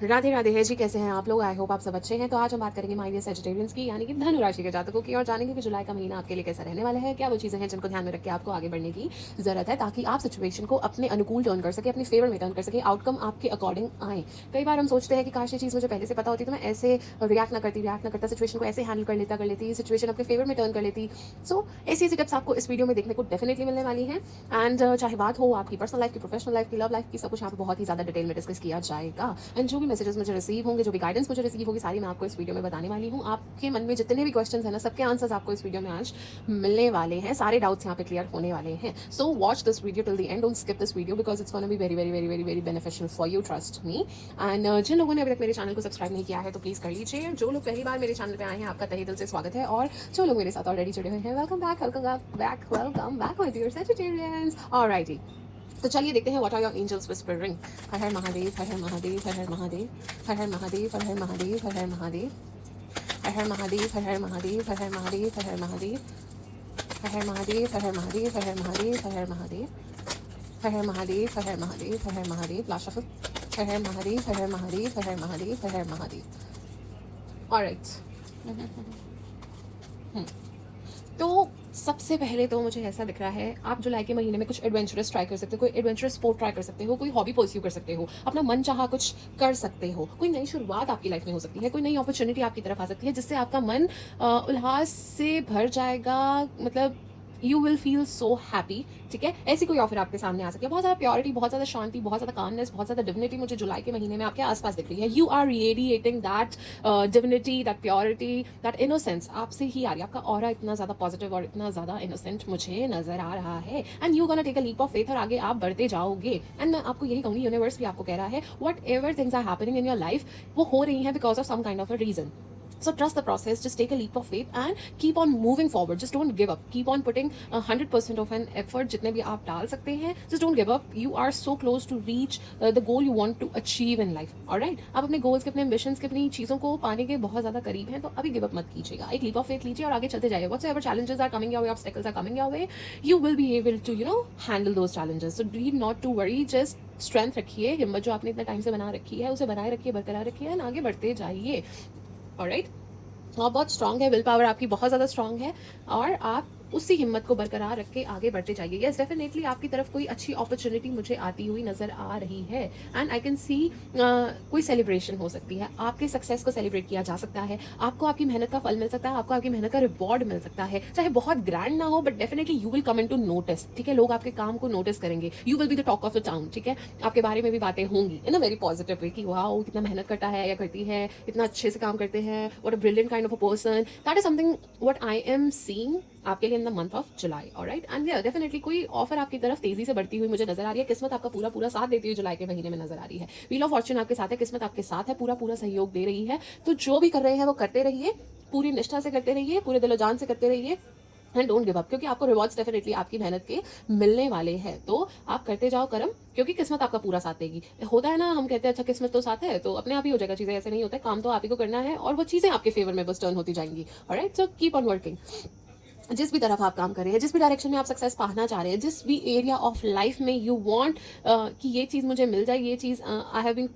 राधे राधे है जी, कैसे हैं आप लोग? आई होप आप सब अच्छे हैं। तो आज हम बात करेंगे माय डियर सैजिटेरियंस की, यानी कि धनु राशि के जातकों की, और जानेंगे कि जुलाई का महीना आपके लिए कैसा रहने वाला है। क्या वो चीज़ें हैं जिनको ध्यान में रख के आपको आगे बढ़ने की जरूरत है, ताकि आप सिचुएशन को अपने अनुकूल टर्न कर सके, अपने फेवर में टर्न कर सके, आउटकम आपके अकॉर्डिंग आए। कई बार हम सोचते हैं कि काश ये चीज़ मुझे पहले से पता होती तो मैं ऐसे रिएक्ट ना करता, सिचुएशन को ऐसे हैंडल कर लेती, सिचुएशन अपने फेवर में टर्न कर लेती। सो ऐसी ऐसी टिप्स आपको इस वीडियो में देखने को डेफिनेटली मिलने वाली है। एंड चाहे बात हो आपकी पर्सनल लाइफ की, प्रोफेशनल लाइफ की, लव लाइफ की, सब कुछ यहाँ पे बहुत ही ज़्यादा डिटेल में डिस्कस किया जाएगा। एंड जो भी मैसेजेस मुझे रिसीव होंगे, जो भी गाइडेंस मुझे रिसीव होगी, सारी मैं आपको इस वीडियो में बताने वाली हूँ। आपके मन में जितने भी क्वेश्चंस हैं ना, सबके आंसर्स आपको इस वीडियो में आज मिलने वाले हैं। सारे डाउट्स यहाँ पे क्लियर होने वाले हैं। So watch this video till the end, don't skip this video because it's gonna be very very very very very beneficial for you, trust me. And जिन लोगों ने अभी तक मेरे चैनल को सब्सक्राइब नहीं किया है तो प्लीज कर लीजिए। जो लोग पहली बार मेरे चैनल पे आए हैं, आपका तहे दिल से स्वागत है, और जो लोग मेरे साथ ऑलरेडी जुड़े हुए हैं, welcome back, welcome back my dear Sagittarians. Alrighty, तो चलिए देखते हैं what are your angels whispering. Har Har Mahadev, Har Har Mahadev, Har Har Mahadev, Har Har Mahadev, Har Har Mahadev, Har Har Mahadev, Har Har Mahadev, Har Har Mahadev, Har Har Mahadev, Har Har Mahadev, Har Har Mahadev, Har Har Mahadev, Har Har Mahadev, Har Har Mahadev, Har Har Mahadev, Har Har Mahadev, Har Har Mahadev, last of her Har Mahadev, Har Har Mahadev, Har Har Mahadev, Har Har Mahadev. Alright, तो सबसे पहले तो मुझे ऐसा दिख रहा है, आप जुलाई के महीने में कुछ एडवेंचरस ट्राई कर सकते हो, कोई एडवेंचरस स्पोर्ट ट्राई कर सकते हो, कोई हॉबी परस्यू कर सकते हो, अपना मन चाहा कुछ कर सकते हो, कोई नई शुरुआत आपकी लाइफ में हो सकती है, कोई नई अपॉर्चुनिटी आपकी तरफ आ सकती है, जिससे आपका मन उल्लास से भर जाएगा। मतलब you will feel so happy. ठीक है, ऐसी कोई ऑफर आपके सामने आ सकती है। बहुत ज़्यादा प्योरिटी, बहुत ज़्यादा शांति, बहुत ज़्यादा कामनेस, बहुत ज़्यादा डिविनिटी मुझे जुलाई के महीने में आपके आसपास दिख रही है। You are radiating that divinity, that purity, that innocence आपसे ही आ रही है। आपका ऑरा इतना ज़्यादा पॉजिटिव और इतना ज़्यादा इनोसेंट मुझे नजर आ रहा है। And you gonna take a leap of faith, और आगे आप बढ़ते जाओगे। एंड मैं आपको यही कहूँगी, यूनिवर्स भी आपको कह रहा है, whatever things are happening in your life, वो हो रही हैं because of some kind of a reason. So trust the process, just take a leap of faith and keep on moving forward. Just don't give up. Keep on putting 100% of an effort जितने भी आप डाल सकते हैं. Just don't give up. You are so close to reach the goal you want to achieve in life. Alright? आप अपने goals के, अपने ambitions के, अपनी चीज़ों को पाने के बहुत ज़्यादा करीब हैं, तो अभी give up मत कीजिएगा. एक leap of faith लीजिए और आगे चलते जाइए. Whatsoever challenges are coming your way, obstacles are coming your way, you will be able to, handle those challenges. So need not to worry. Just strength रखिए, हिम्मत जो आपने इतने टाइम से बना रखी है, उसे बनाए रखिए, बरकरार रखिए, और आगे बढ़ते जाइए. ऑलराइट, आप बहुत स्ट्रांग है, विल पावर आपकी बहुत ज़्यादा स्ट्रांग है, और आप उसी हिम्मत को बरकरार रख के आगे बढ़ते जाइए. यस, डेफिनेटली आपकी तरफ कोई अच्छी अपॉर्चुनिटी मुझे आती हुई नजर आ रही है. एंड आई कैन सी कोई सेलिब्रेशन हो सकती है, आपके सक्सेस को सेलिब्रेट किया जा सकता है, आपको आपकी मेहनत का फल मिल सकता है, आपको आपकी मेहनत का रिवॉर्ड मिल सकता है. चाहे बहुत ग्रैंड ना हो, but definitely you will come into notice. ठीक है, लोग आपके काम को नोटिस करेंगे. You will be the talk of the town. ठीक है, आपके बारे में भी बातें होंगी इन अ वेरी पॉजिटिव वे कि वाओ, कितना मेहनत करता है या करती है, इतना अच्छे से काम करते हैं, what a brilliant kind of a person. That is something what I am seeing आपके लिए in the month of July. Alright, and definitely कोई ऑफर आपकी तरफ तेजी से बढ़ती हुई मुझे नजर आ रही है. किस्मत आपका पूरा पूरा साथ देती हुई जुलाई के महीने में नजर आ रही है. व्हील ऑफ फॉर्च्यून आपके साथ है, किस्मत आपके साथ है, पूरा पूरा सहयोग दे रही है. तो जो भी कर रहे हैं वो करते रहिए, पूरी निष्ठा से करते रहिए, पूरे दिलो जान से करते रहिए. एंड डोंट गिव अप, क्योंकि आपको रिवॉर्ड्स डेफिनेटली आपकी मेहनत के मिलने वाले हैं. तो आप करते जाओ कर्म, क्योंकि किस्मत आपका पूरा साथ देगी. होता है ना, हम कहते हैं अच्छा किस्मत तो साथ है तो अपने आप ही हो जाएगा. चीजें ऐसे नहीं होता है, काम तो आप ही को करना है, और वो चीजें आपके फेवर में बस टर्न होती जाएंगी. Alright, so keep on working. जिस भी तरफ आप काम कर रहे हैं, जिस भी डायरेक्शन में आप सक्सेस पाना चाह रहे हैं, जिस भी एरिया ऑफ लाइफ में यू वांट कि ये चीज़ मुझे मिल जाए, ये चीज़ I have been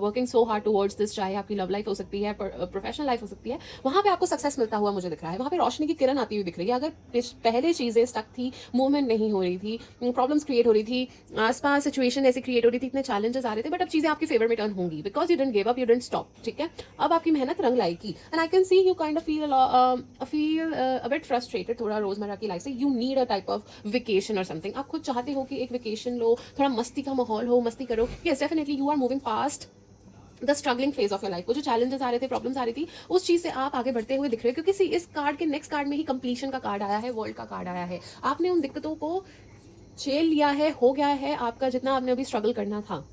working so hard towards this. चाहे आपकी लव लाइफ हो सकती है, प्रोफेशनल लाइफ हो सकती है, वहाँ पे आपको सक्सेस मिलता हुआ मुझे दिख रहा है. वहाँ पे रोशनी की किरण आती हुई दिख रही है. अगर पहले चीज़ें स्टक थी, मूवमेंट नहीं हो रही थी, प्रॉब्लम्स क्रिएट हो रही थी, आसपास सिचुएशन ऐसी क्रिएट हो रही थी, इतने चैलेंजेस आ रहे थे, बट अब चीज़ें आपके फेवर में टर्न होंगी because you didn't give up, you didn't stop. ठीक है, अब आपकी मेहनत रंग लाएगी. And I can see you kind of feel a bit frustrated थोड़ा रोजमर्रा की लाइफ से. You need a type of vacation और समथिंग. आप खुद चाहते हो कि एक वेकेशन लो, थोड़ा मस्ती का माहौल हो, मस्ती करो. Yes, definitely you are moving fast the struggling phase of your life. वो जो चैलेंजेस आ रहे थे, प्रॉब्लम्स आ रही थी, उस चीज से आप आगे बढ़ते हुए दिख रहे हो. क्योंकि इस कार्ड के नेक्स्ट कार्ड में ही कंप्लीशन का कार्ड आया है, वर्ल्ड का कार्ड आया है. आपने उन दिक्कतों को झेल लिया है, हो गया है आपका जितना आपने अभी स्ट्रगल करना था.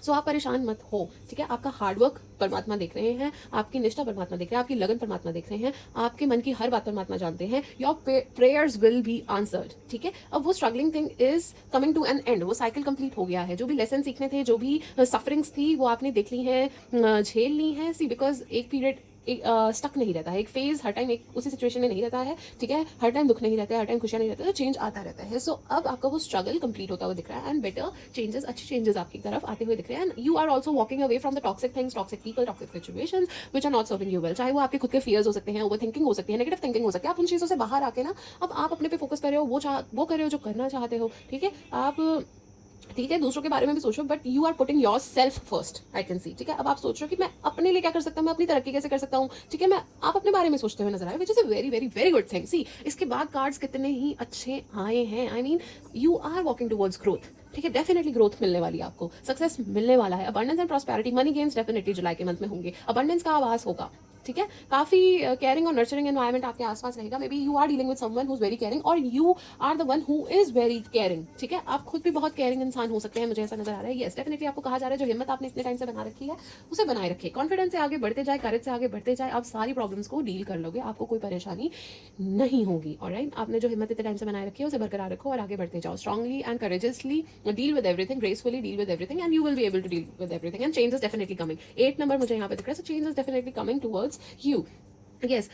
सो आप परेशान मत हो. ठीक है, आपका हार्डवर्क परमात्मा देख रहे हैं, आपकी निष्ठा परमात्मा देख रहे हैं, आपकी लगन परमात्मा देख रहे हैं, आपके मन की हर बात परमात्मा जानते हैं. Your prayers will be answered. ठीक है, अब वो struggling thing is coming to an end. वो साइकिल कंप्लीट हो गया है. जो भी लेसन सीखने थे, जो भी सफरिंग्स थी, वो आपने देख ली हैं, झेल ली हैं. सी, बिकॉज एक पीरियड स्टक नहीं रहता है, एक फेज हर टाइम एक उसी सिचुएशन में नहीं रहता है, ठीक है, हर टाइम दुख नहीं रहता है, हर टाइम खुशियाँ नहीं रहती है, तो चेंज आता रहता है। सो अब आपका वो स्ट्रगल कंप्लीट होता हुआ दिख रहा है एंड बेटर चेंजेस, अच्छे चेंजेस आपकी तरफ आते हुए दिख रहे हैं and you are also walking away from the toxic things, toxic people, toxic situations which are not serving you well. चाहे वो आपके खुद के फियर्स हो सकते हैं, ओवर थिंकिंग हो सकती है, नेगेटिव थिंकिंग हो सकती है, आप उन चीज़ों से बाहर आके ना अब आप अपने पे फोकस कर रहे हो, वो कर रहे हो जो करना चाहते हो, ठीक है, आप ठीक है दूसरों के बारे में भी सोचो but you are putting yourself first, I can see, ठीक है। अब आप सोच रहे हो कि मैं अपने लिए क्या कर सकता हूँ, मैं अपनी तरक्की कैसे कर सकता हूँ, ठीक है, मैं आप अपने बारे में सोचते हुए नजर आए, which is a very very very good thing. See इसके बाद कार्ड्स कितने ही अच्छे आए हैं, I mean you are walking towards growth, ठीक है, डेफिनेटली ग्रोथ मिलने वाली है आपको, सक्सेस मिलने वाला है, abundance and prosperity, money gains definitely जुलाई के मंथ में होंगे, अबंडेंस का आवाज होगा, ठीक है, काफी केयरिंग और नर्चरिंग एनवायरमेंट आपके आसपास रहेगा, maybe you are dealing with someone who is very caring और you are the one who is very caring, ठीक है, आप खुद भी बहुत केयरिंग इंसान हो सकते हैं, मुझे ऐसा नजर आ रहा है। यस डेफिनेटली आपको कहा जा रहा है जो हिम्मत आपने इतने टाइम से बना रखी है उसे बनाए रखिए, कॉन्फिडेंस से आगे बढ़ते जाए, करेज से आगे बढ़ते जाए, आप सारी प्रॉब्लम्स को डील कर लोगे, आपको कोई परेशानी नहीं होगी, ऑलराइट। आपने जो हिम्मत इतने टाइम से बनाए रखी है उसे बरकरार रखो और आगे बढ़ते जाओ, strongly and courageously deal with everything, gracefully deal with everything and you will be able to deal with everything and change is definitely coming. 8 number मुझे यहाँ पे दिख रहा है, so change is definitely coming towards you. Yes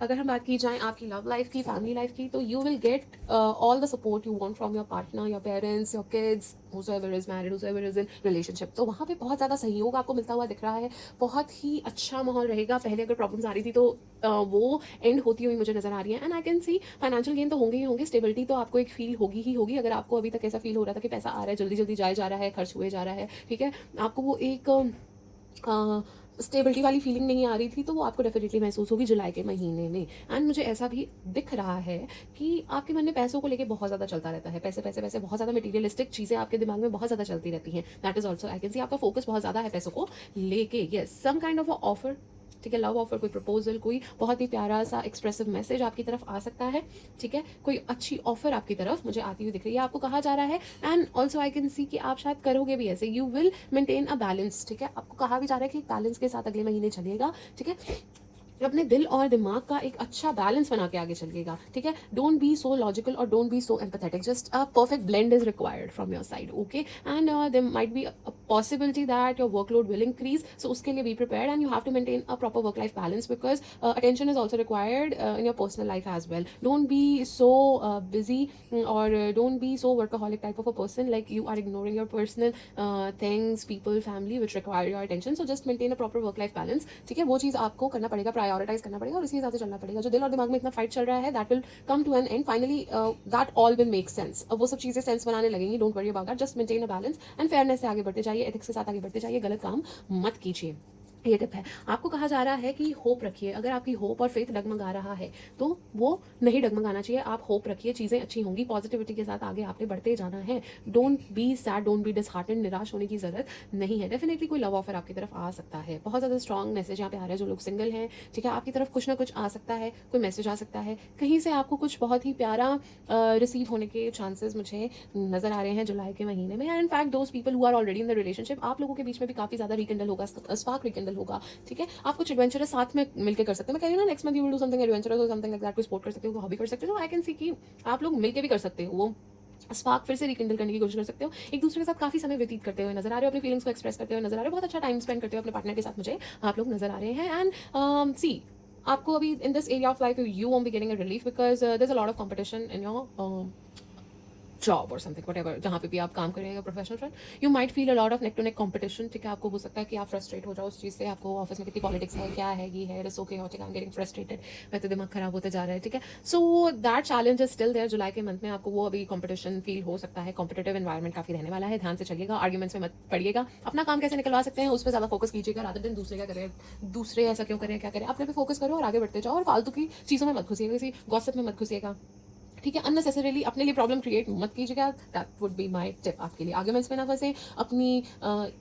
अगर हम बात की जाए आपकी लव लाइफ की, फैमिली लाइफ की, तो you will get all the support you want from your partner, your parents, your kids, whosoever is married, whosoever is in relationship, तो वहाँ पे बहुत ज़्यादा सहयोग आपको मिलता हुआ दिख रहा है, बहुत ही अच्छा माहौल रहेगा। पहले अगर प्रॉब्लम्स आ रही थी तो वो एंड होती हुई मुझे नजर आ रही है and I can C financial gain तो होंगे ही होंगे, स्टेबिलिटी तो आपको एक फील होगी ही होगी। अगर आपको अभी तक ऐसा फील हो रहा था कि पैसा आ रहा है, जल्दी जल्दी जाए जा रहा है, खर्च हुए जा रहा है, ठीक है, आपको वो एक स्टेबिलिटी वाली फीलिंग नहीं आ रही थी, तो वो आपको डेफिनेटली महसूस होगी जुलाई के महीने में। एंड मुझे ऐसा भी दिख रहा है कि आपके मन में पैसों को लेके बहुत ज़्यादा चलता रहता है, पैसे पैसे पैसे, बहुत ज़्यादा मटीरियलिस्टिक चीज़ें आपके दिमाग में बहुत ज़्यादा चलती रहती हैं। That is also I can see आपका फोकस बहुत ज़्यादा है पैसों को लेके। Yes some kind of offer, ठीक है, लव ऑफर, कोई प्रपोजल, कोई बहुत ही प्यारा सा एक्सप्रेसिव मैसेज आपकी तरफ आ सकता है, ठीक है, कोई अच्छी ऑफर आपकी तरफ मुझे आती हुई दिख रही है, आपको कहा जा रहा है। एंड ऑल्सो आई कैन सी कि आप शायद करोगे भी ऐसे, you will maintain a balance, ठीक है, आपको कहा भी जा रहा है कि बैलेंस के साथ अगले महीने चलिएगा, ठीक है, अपने दिल और दिमाग का एक अच्छा बैलेंस बना के आगे चलिएगा, ठीक है, डोंट बी सो लॉजिकल और don't be so empathetic, just a perfect blend is required from your side, okay. And there might be a possibility that your workload will increase, so उसके लिए be prepared and you have to maintain a proper work life balance because attention is also required in your personal life as well. Don't be so busy और don't be so workaholic type of a person like you are ignoring your personal things, people, family which require your attention, so just maintain a proper work life balance, ठीक है, वो चीज़ आपको करना पड़ेगा, prioritise करना पड़ेगा और इसी हिसाब से चलना पड़ेगा। जो दिल और दिमाग में इतना फाइट चल रहा है that will come to an end finally, that all will make sense. अब वो सब चीज़ें सेंस बनाने लगेंगी, don't worry about that, just maintain a balance and fairness से आगे बढ़ते जाइए, एथिक्स के साथ आगे बढ़ते जाइए, गलत काम मत कीजिए। ये टिप है। आपको कहा जा रहा है कि होप रखिए, अगर आपकी होप और फेथ डगमगा रहा है तो वो नहीं डगमगाना चाहिए, आप होप रखिए, चीज़ें अच्छी होंगी, पॉजिटिविटी के साथ आगे आपने बढ़ते जाना है। Don't be sad, don't be disheartened, निराश होने की जरूरत नहीं है। डेफिनेटली कोई लव ऑफर आपकी तरफ आ सकता है, बहुत ज़्यादा स्ट्रॉन्ग मैसेज यहाँ पे आ रहा है, जो लोग सिंगल हैं, ठीक है, आपकी तरफ कुछ ना कुछ आ सकता है, कोई मैसेज आ सकता है, कहीं से आपको कुछ बहुत ही प्यारा रिसीव होने के चांसेस मुझे नजर आ रहे हैं जुलाई के महीने में। And in fact those people who are already in the relationship, आप लोगों के बीच में भी काफ़ी ज़्यादा रिकंडल होगा, स्पार्क रिकंडल होगा, ठीक है, आप कुछ एडवेंचरस साथ में मिलकर कर सकते हैं। मैं कह रही हूँ ना next month you will do something adventurous और समथिंग लाइक दैट, कोई स्पोर्ट कर सकते हो, हॉबी कर सकते हो, आई कैन सी कि आप लोग मिलकर भी कर सकते हो, वो स्पार्क फिर से रिकिंडल करने की कोशिश कर सकते हो, एक दूसरे के साथ काफी समय व्यतीत करते हुए नजर आ रहे हो, अपनी फीलिंग्स को एक्सप्रेस करते हुए नजर आ रहे हो, बहुत अच्छा टाइम स्पेंड करते हो अपने पार्टनर के साथ, मुझे आप लोग नजर आ रहे हैं। एंड सी आपको अभी in this area of life you won't be getting a relief because there is a lot of competition in your job और समथिंग वटेवर, जहाँ पे भी आप काम कर रहे हैं professional front, you might feel a lot of neck to neck competition, ठीक है, आपको हो सकता है कि आप फ्रस्ट्रेट हो जाओ उस चीज़ से, आपको ऑफिस में कितनी पॉलिटिक्स है, क्या है, ये है, it's okay, I am getting frustrated, मैं तो दिमाग खराब होते जा रहा है, ठीक है। So that challenge is still there, जुलाई के मंथ में आपको वो अभी कंपटीशन फील हो सकता है, कॉम्पिटेटिव एनवायरमेंट काफी रहने वाला है, ध्यान से चलिएगा, आर्ग्यूमेंट्स में मत पड़िएगा, अपना काम कैसे निकलवा सकते हैं उस पर ज्यादा फोकस कीजिएगा, रादर दिन दूसरे क्या करें, दूसरे ऐसा क्यों करें, क्या करें, अपने पे फोकस करो और आगे बढ़ते जाओ और फालतू की चीज़ों में मत घुसिएगा, किसी गॉसिप में मत घुसिएगा, ठीक है, अननेसेसरीली अपने लिए प्रॉब्लम क्रिएट मत कीजिएगा, that would be my tip आपके लिए। आर्गुमेंट्स में ना फंसे, अपनी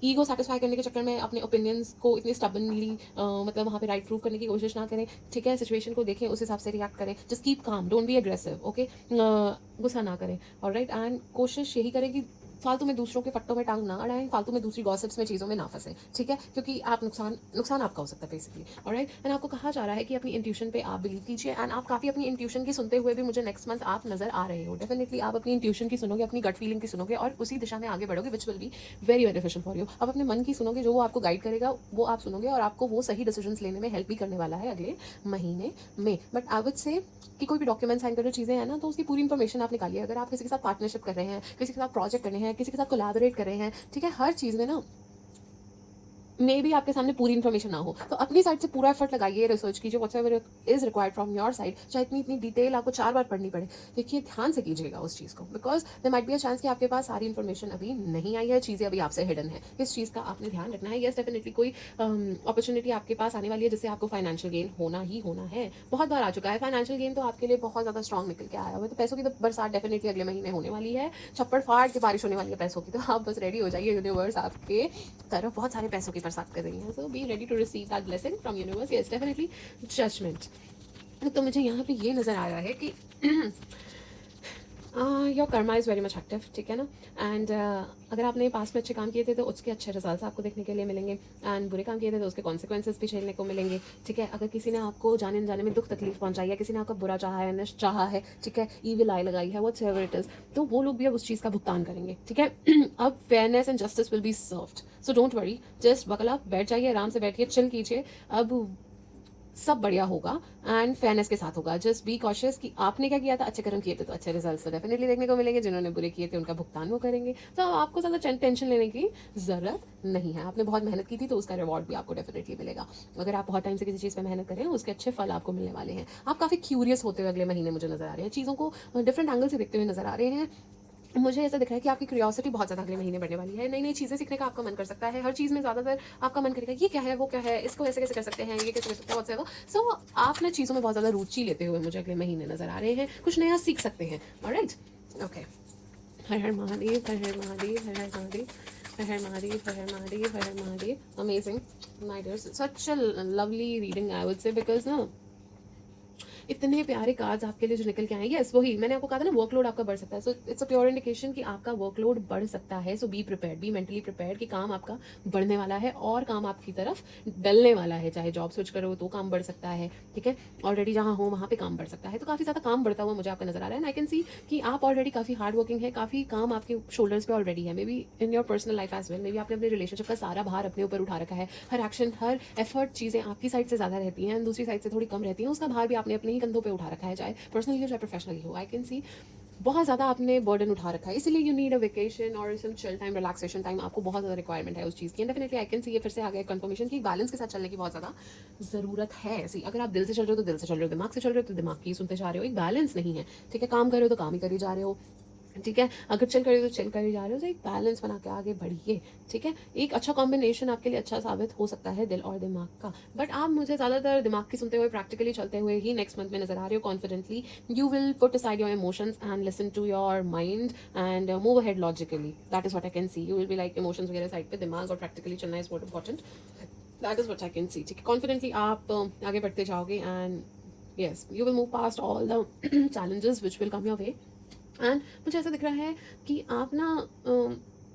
ईगो सेटिस्फाई करने के चक्कर में अपने ओपिनियंस को इतनी स्टबनली मतलब वहाँ पे राइट प्रूव करने की कोशिश ना करें, ठीक है, सिचुएशन को देखें, उस हिसाब से रिएक्ट करें, just keep calm, don't be aggressive, okay, गुस्सा ना करें, ऑलराइट, एंड कोशिश यही करें कि फालतू में दूसरों के फट्टों में टांग ना अड़ाएं, फालतू में दूसरी गॉसिप्स में, चीज़ों में ना फंसे, ठीक है, क्योंकि आप नुकसान आपका हो सकता है बेसिकली। ऑलराइट, एंड आपको कहा जा रहा है कि अपनी इंट्यूशन पे आप बिलीव कीजिए, एंड आप काफ़ी अपनी इंट्यूशन की सुनते हुए भी मुझे नेक्स्ट मंथ आप नजर आ रहे हो। डेफिनेटली आप अपनी इंट्यूशन की सुनोगे, अपनी गट फीलिंग की सुनोगे और उसी दिशा में आगे बढ़ोगे, which will be very beneficial for you. आप अपने मन की सुनोगे, जो वो आपको गाइड करेगा वो आप सुनोगे, और आपको वो सही डिसीजंस लेने में हेल्प भी करने वाला है अगले महीने में। बट आई वुड से कि कोई भी डॉक्यूमेंट साइन कर जो चीज़ें हैं ना, तो उसकी पूरी इन्फॉर्मेशन आप निकालिए। अगर आप किसी के साथ पार्टनरशिप कर रहे हैं, किसी के साथ प्रोजेक्ट करने हैं, किसी के साथ कोलैबोरेट कर रहे हैं, ठीक है, हर चीज़ में ना मे बी आपके सामने पूरी इन्फॉर्मेशन ना हो, तो अपनी साइड से पूरा एफर्ट लगाइए, रिसर्च कीजिए, whatsoever is required from your side, चाहे इतनी इतनी डिटेल आपको 4 बार पढ़नी पड़े। देखिए, ध्यान से कीजिएगा उस चीज़ को, because there might be a chance कि आपके पास सारी इन्फॉर्मेशन अभी नहीं आई है, चीज़ें अभी आपसे हिडन है। इस चीज़ का आपने ध्यान रखना है। येस, डेफिनेटली कोई अपॉर्चुनिटी आपके पास आने वाली है जिससे आपको फाइनेंशियल गेन होना ही होना है। बहुत बार आ चुका है फाइनेंशियल गेन, तो आपके लिए बहुत ज़्यादा स्ट्रॉन्ग निकल के आया हुआ है। तो पैसों की तो बरसात डेफिनेटली अगले महीने होने वाली है, छप्पड़ फाड़ के बारिश होने वाली है पैसों की। तो आप बस रेडी हो जाइए, यूनिवर्स आपके तरफ बहुत सारे पैसों की बरसात कर रही है। So be ready to receive that blessing from universe. Yes, definitely judgement. तो मुझे यहाँ पे ये नज़र आ रहा है कि your Karma is very much active, ठीक है ना। एंड अगर आपने पास्ट में अच्छे काम किए थे तो उसके अच्छे रिजल्ट्स आपको देखने के लिए मिलेंगे, एंड बुरे काम किए थे तो उसके कॉन्सिक्वेंसेस भी झेलने को मिलेंगे, ठीक है। अगर किसी ने आपको जाने अनजाने में दुख तकलीफ पहुंचाई है, किसी ने आपका बुरा चाहा है, नष्ट चाहा है, ठीक है, ईविल आई लगाई है, व्हाटएवर इट इज, तो वो लोग भी अब उस चीज़ का भुगतान करेंगे, ठीक है। अब fairness and justice will be served, so don't worry, just buckle up, बैठ जाइए, आराम से बैठिए, चिल कीजिए। अब सब बढ़िया होगा एंड फेयरनेस के साथ होगा। जस्ट बी कॉशियस कि आपने क्या किया था, अच्छे कर्म किए थे तो अच्छे रिजल्ट्स तो डेफिनेटली देखने को मिलेंगे, जिन्होंने बुरे किए थे उनका भुगतान वो करेंगे। तो आपको ज़्यादा टेंशन लेने की ज़रूरत नहीं है। आपने बहुत मेहनत की थी तो उसका रिवॉर्ड भी आपको डेफिनेटली मिलेगा। अगर आप बहुत टाइम से किसी चीज़ पर मेहनत करें, उसके अच्छे फल आपको मिलने वाले हैं। आप काफ़ी क्यूरियस होते हुए अगले महीने मुझे नजर आ रहे हैं, चीज़ों को डिफरेंट एंगल से देखते हुए नजर आ रहे हैं। मुझे ऐसा दिख रहा है कि आपकी क्यूरियोसिटी बहुत ज़्यादा अगले महीने बढ़ने वाली है। नई नई चीज़ें सीखने का आपका मन कर सकता है। हर चीज़ में ज़्यादातर आपका मन करेगा ये क्या है, वो क्या है, इसको ऐसे कैसे कर सकते हैं, ये कैसे कर सकते हैं, व्हाट्सएवर। सो आप ना चीज़ों में बहुत ज़्यादा रुचि लेते हुए मुझे अगले महीने नजर आ रहे हैं, कुछ नया सीख सकते हैं। Alright, okay. Her Har Mahadev, Har Har Mahadev, Har Har Mahadev, Har Har Mahadev, Har Har Mahadev, Har Har Mahadev. Amazing my dears, such a lovely reading I would से, बिकॉज ना इतने प्यारे कार्ड्स आपके लिए जो निकल के आए। यस, वही मैंने आपको कहा था ना, वर्कलोड आपका बढ़ सकता है। So it's a pure indication कि आपका वर्कलोड बढ़ सकता है। So be prepared, be mentally prepared कि काम आपका बढ़ने वाला है और काम आपकी तरफ डलने वाला है। चाहे जॉब स्विच करो तो काम बढ़ सकता है, ठीक है, ऑलरेडी जहाँ हो वहाँ पे काम बढ़ सकता है। तो काफ़ी ज़्यादा काम बढ़ता हुआ मुझे आपका नजर आ रहा है। एंड आई कैन सी कि आप ऑलरेडी काफ़ी हार्ड वर्किंग है, काफ़ी काम आपके शोल्डर्स पे ऑलरेडी है। Maybe in your personal life as well, maybe आपने अपने रिलेशनशिप का सारा भार अपने ऊपर उठा रखा है। हर एक्शन, हर एफर्ट, चीज़ें आपकी साइड से ज़्यादा रहती हैं, दूसरी साइड से थोड़ी कम रहती हैं। उसका भार भी आपने अपने ही कंधों पे उठा रखा है, चाहे पर्सनली हो चाहे प्रोफेशनली हो। आई कैन सी बहुत ज़्यादा आपने बर्डन उठा रखा है, इसलिए यू नीड अ वेकेशन और सम चिल टाइम, रिलैक्सेशन टाइम। आपको बहुत ज़्यादा रिक्वायरमेंट है उस चीज़ की। डेफिनेटली आई कैन सी, ये फिर से आ गया कंफर्मेशन की बैलेंस के साथ चलने की बहुत ज़्यादा ज़रूरत है। ऐसी अगर आप दिल से चल रहे हो तो दिल से चल रहे हो, दिमाग से चल रहे हो तो दिमाग की सुनते जा रहे हो, एक बैलेंस नहीं है, ठीक है। काम कर रहे हो तो काम ही करी जा रहे हो, ठीक है। अगर चिल करे तो चिल करे जा रहे हो, तो एक बैलेंस बना के आगे बढ़िए, ठीक है। एक अच्छा कॉम्बिनेशन आपके लिए अच्छा साबित हो सकता है दिल और दिमाग का। बट आप मुझे ज़्यादातर दिमाग की सुनते हुए, प्रैक्टिकली चलते हुए ही नेक्स्ट मंथ में नजर आ रहे हो। Confidently you will put aside your emotions and listen to your mind and move ahead logically. That is what I can see. You will be like emotions वगैरह साइड पे, दिमाग और प्रैक्टिकली चलना is what important. That is what I can see, ठीक है। Confidently आप आगे बढ़ते जाओगे and yes, you will move past all the challenges which will come your way. And मुझे ऐसा दिख रहा है कि आप ना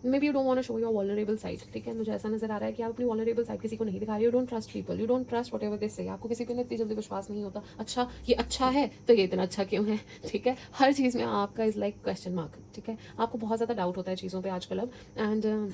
maybe you don't want to show your vulnerable side, ठीक है। मुझे ऐसा नजर आ रहा है कि आप अपनी वल्नरेबल साइड किसी को नहीं दिखा रहे हो। You don't trust people, you don't trust what ever they से। आपको किसी पे इतनी जल्दी विश्वास नहीं होता। अच्छा, ये अच्छा है तो ये इतना अच्छा क्यों है, ठीक है। हर चीज़ में आपका इज लाइक क्वेश्चन मार्क, ठीक है। आपको बहुत ज़्यादा डाउट होता है चीज़ों पर आजकल अब। एंड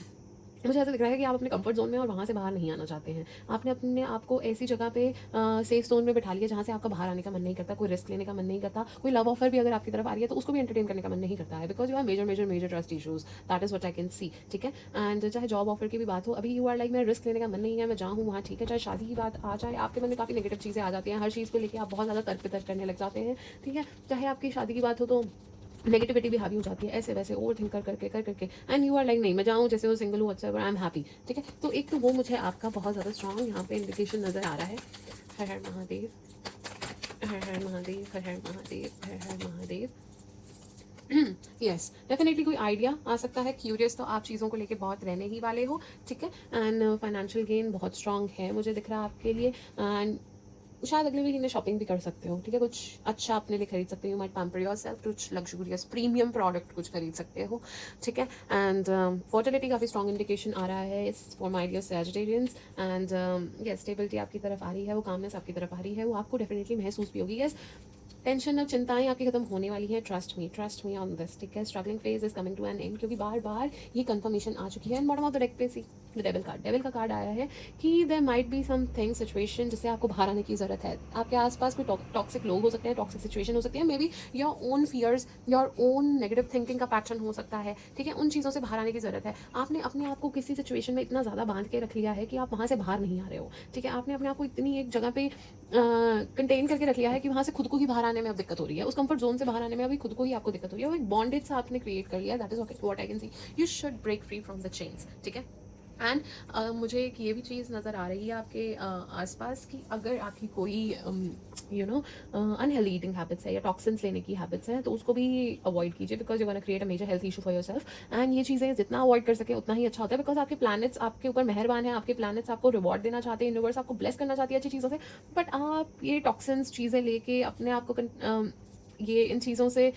मुझे ऐसा दिख रहा है कि आप अपने कंफर्ट जोन में और वहाँ से बाहर नहीं आना चाहते हैं। आपने अपने आप को ऐसी जगह पे सेफ जोन में बैठा लिया जहाँ से आपका बाहर आने का मन नहीं करता, कोई रिस्क लेने का मन नहीं करता, कोई लव ऑफर भी अगर आपकी तरफ आ रही है तो उसको भी एंटरटेन करने का मन नहीं करता है, because you are major major major trust issues. That is what I can see, ठीक है। एंड चाहे जॉब ऑफर की भी बात हो, अभी यू आर लाइक मैं रिस्क लेने का मन नहीं है, मैं जाऊँ वहाँ, ठीक है। चाहे शादी की बात आ जाए, आपके मन में काफ़ी नेगेटिव चीज़ें आ जाती हैं, हर चीज़ को लेकर आप बहुत ज़्यादा तर्क वितर्क करने लग जाते हैं, ठीक है। चाहे आपकी शादी की बात हो तो नेगेटिविटी भी हावी हो जाती है, ऐसे वैसे ओवर थिंक कर करके एंड यू आर लाइक नहीं, मैं जाऊँ जैसे वो सिंगल हूँ, व्हाटएवर, आई एम हैप्पी, ठीक है। तो एक तो वो मुझे आपका बहुत ज़्यादा स्ट्रॉन्ग यहाँ पे इंडिकेशन नज़र आ रहा है। हर हर महादेव, हर हर महादेव, हर हर महादेव, हर हर महादेव। यस, डेफिनेटली कोई आइडिया आ सकता है। क्यूरियस तो आप चीज़ों को लेके बहुत रहने ही वाले हो, ठीक है। एंड फाइनेंशियल गेन बहुत स्ट्रांग है मुझे दिख रहा है आपके लिए। एंड शायद अगले महीने शॉपिंग भी कर सकते हो, ठीक है, कुछ अच्छा अपने लिए खरीद सकते हो, यू माइट पैम्पर योरसेल्फ, कुछ लग्जूरियस प्रीमियम प्रोडक्ट कुछ खरीद सकते हो, ठीक है। एंड फर्टिलिटी काफ़ी स्ट्रॉन्ग इंडिकेशन आ रहा है for my dear Sagittarians. And yes, stability आपकी तरफ आ रही है, वो कामनेस आपकी तरफ आ रही है, वो आपको डेफिनेटली महसूस भी होगी। यस, टेंशन और चिंताएं आपकी खत्म होने वाली हैं, ट्रस्ट मी ऑन दिस, ठीक है। Struggling phase is coming to an end, क्योंकि बार बार ये कंफर्मेशन आ चुकी है। And bottom of the deck पे सी द डेविल का कार्ड आया है कि there might be something situation जिससे आपको बाहर आने की जरूरत है। आपके आसपास कोई टॉक्सिक लोग हो सकते हैं, टॉक्सिक सिचुएशन हो सकती है, maybe your own fears, your own negative thinking का पैटर्न हो सकता है, ठीक है। उन चीज़ों से बाहर आने की जरूरत है। आपने अपने आप को किसी सिचुएशन में इतना ज़्यादा बांध के रख लिया है कि आप वहाँ से बाहर नहीं आ रहे हो, ठीक है। आपने अपने आप को इतनी एक जगह पे कंटेन करके रख लिया है कि वहाँ से खुद को ही बाहर आने में अब दिक्कत हो रही है, उस कंफर्ट जोन से बाहर आने में अभी खुद को ही आपको दिक्कत हो रही है, वो एक बॉन्डेज सा आपने क्रिएट कर लिया। That is what I can see. You should break free from the chains, ठीक है। एंड मुझे एक ये भी चीज़ नज़र आ रही है आपके आसपास कि अगर आपकी कोई अनहेल्दी ईटिंग हैबिट्स है या टॉक्सिन्स लेने की हैबिट्स हैं, तो उसको भी अवॉइड कीजिए, because you gonna create a major health issue for yourself. And ये चीज़ें जितना अवॉइड कर सके उतना ही अच्छा होता है, बिकॉज आपके प्लैनेट्स आपके ऊपर मेहरबान है, आपके प्लैनेट्स आपको रिवॉर्ड देना चाहते हैं, यूनिवर्स आपको ब्लेस करना चाहती है अच्छी चीज़ों से। बट आप ये टॉक्सिन्स चीज़ें लेके अपने आप को ये इन चीज़ों से